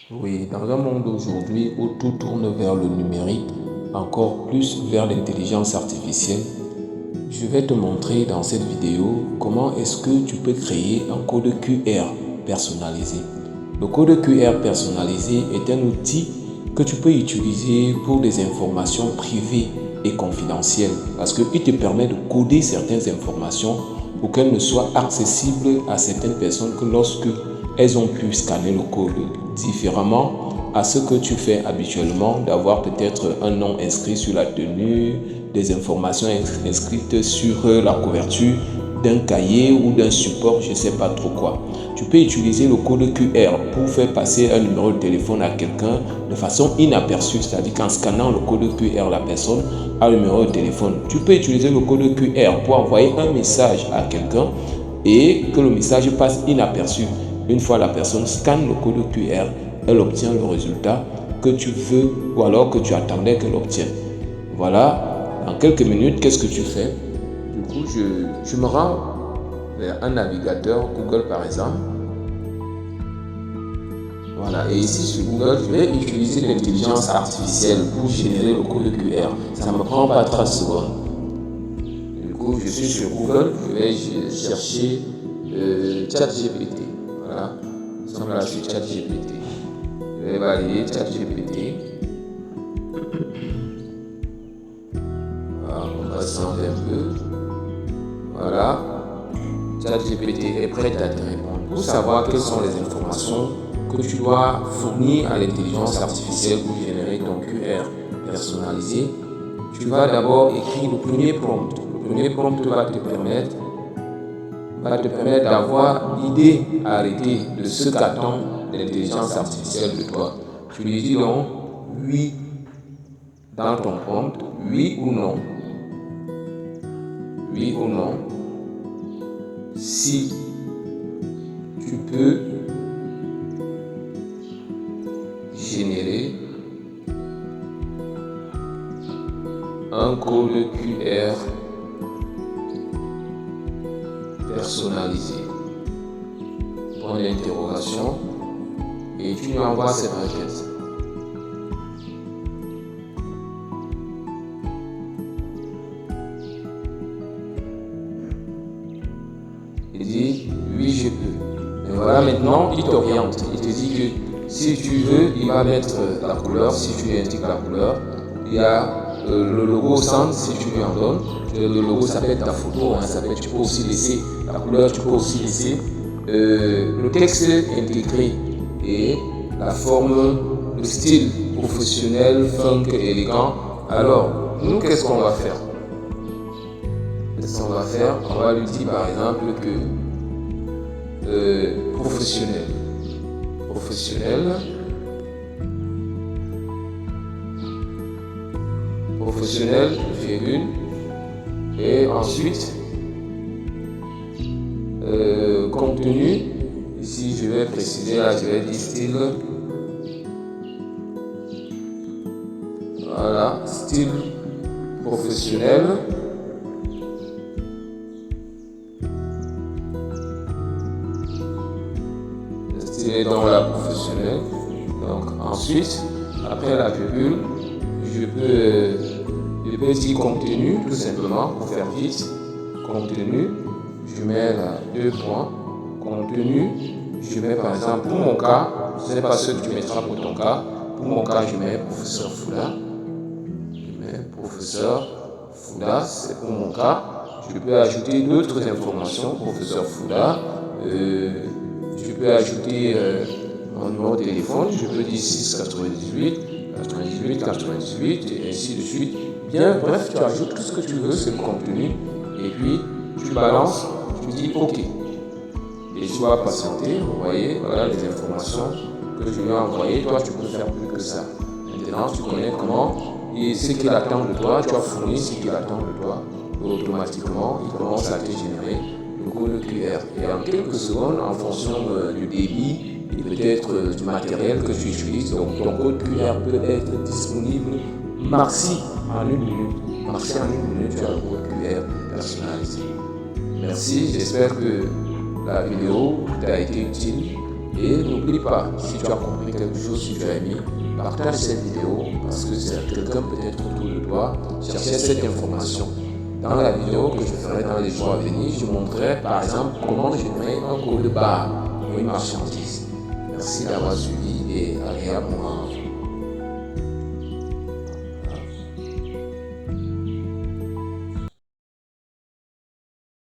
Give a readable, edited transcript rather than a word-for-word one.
Oui, dans un monde aujourd'hui où tout tourne vers le numérique, encore plus vers l'intelligence artificielle, je vais te montrer dans cette vidéo comment est-ce que tu peux créer un code QR personnalisé. Le code QR personnalisé est un outil que tu peux utiliser pour des informations privées et confidentielles parce qu'il te permet de coder certaines informations pour qu'elles ne soient accessibles à certaines personnes que lorsque elles ont pu scanner le code, différemment à ce que tu fais habituellement, d'avoir peut-être un nom inscrit sur la tenue, des informations inscrites sur la couverture d'un cahier ou d'un support, je ne sais pas trop quoi. Tu peux utiliser le code QR pour faire passer un numéro de téléphone à quelqu'un de façon inaperçue, c'est-à-dire qu'en scannant le code QR, la personne a le numéro de téléphone. Tu peux utiliser le code QR pour envoyer un message à quelqu'un et que le message passe inaperçu. Une fois la personne scanne le code QR, elle obtient le résultat que tu veux ou alors que tu attendais qu'elle obtienne. Voilà, en quelques minutes, qu'est-ce que tu fais? Du coup, je me rends vers un navigateur, Google par exemple. Voilà, et ici sur Google, je vais utiliser l'intelligence artificielle pour générer le code QR. Ça ne me prend pas 30 secondes. Du coup, je suis sur Google, je vais chercher ChatGPT. Voilà, nous sommes là sur ChatGPT. Je vais valider ChatGPT. Voilà, on va changer un peu. Voilà, ChatGPT est prêt à te répondre. Pour savoir quelles sont les informations que tu dois fournir à l'intelligence artificielle pour générer ton QR personnalisé, tu vas d'abord écrire le premier prompt. Le premier prompt va te permettre d'avoir l'idée arrêtée de ce qu'attend l'intelligence artificielle de toi. Tu lui dis donc oui dans ton prompt, oui ou non. Oui ou non. Si tu peux générer un code QR personnalisé. Point d'interrogation et tu lui envoies cette requête. Il dit oui je peux. Et voilà, maintenant il t'oriente. Il te dit que si tu veux, il va mettre la couleur. Si tu lui indiques la couleur, il y a le logo au centre si tu lui en donnes. Le logo ça peut être ta photo, hein, tu peux aussi laisser la couleur, tu peux aussi laisser le texte intégré et la forme, le style professionnel, funk, élégant. Alors, nous qu'est-ce qu'on va faire? On va lui dire par exemple que professionnel, virgule, et ensuite contenu. Ici je vais préciser, là je vais dire style. Voilà, style professionnel. Style dans la professionnelle. Donc ensuite, après la virgule, je peux dire contenu tout simplement pour faire vite. Contenu, je mets là 2 points. Contenu, je mets par exemple pour mon cas, ce n'est pas ce que tu mettras pour ton cas. Pour mon cas, je mets professeur Fouda. C'est pour mon cas. Je peux ajouter d'autres informations, professeur Fouda. Je peux ajouter mon numéro de téléphone. Je peux dire 6 98 et ainsi de suite. Bien, bref, tu ajoutes tout ce que tu veux, c'est le contenu. Et puis, tu balances, tu dis OK. Et tu vas patienter. Vous voyez, voilà les informations que je lui ai envoyées. Toi, tu peux faire plus que ça. Maintenant, tu connais comment et ce qu'il attend de toi. Tu as fourni ce qu'il attend de toi. Et automatiquement, il commence à te générer le code QR. Et en quelques secondes, en fonction du débit et peut-être du matériel que tu utilises, donc ton code QR peut être disponible maxi en une minute. Maxi en une minute, tu as le code QR personnalisé. Merci, j'espère que la vidéo t'a été utile. Et n'oublie pas, si tu as compris quelque chose, si tu as aimé, partage cette vidéo parce que c'est quelqu'un peut-être autour de toi chercher cette information. Dans la vidéo que je ferai dans les jours à venir, je montrerai par exemple comment générer un code barre pour une marchandise. Merci d'avoir suivi et agréable moment.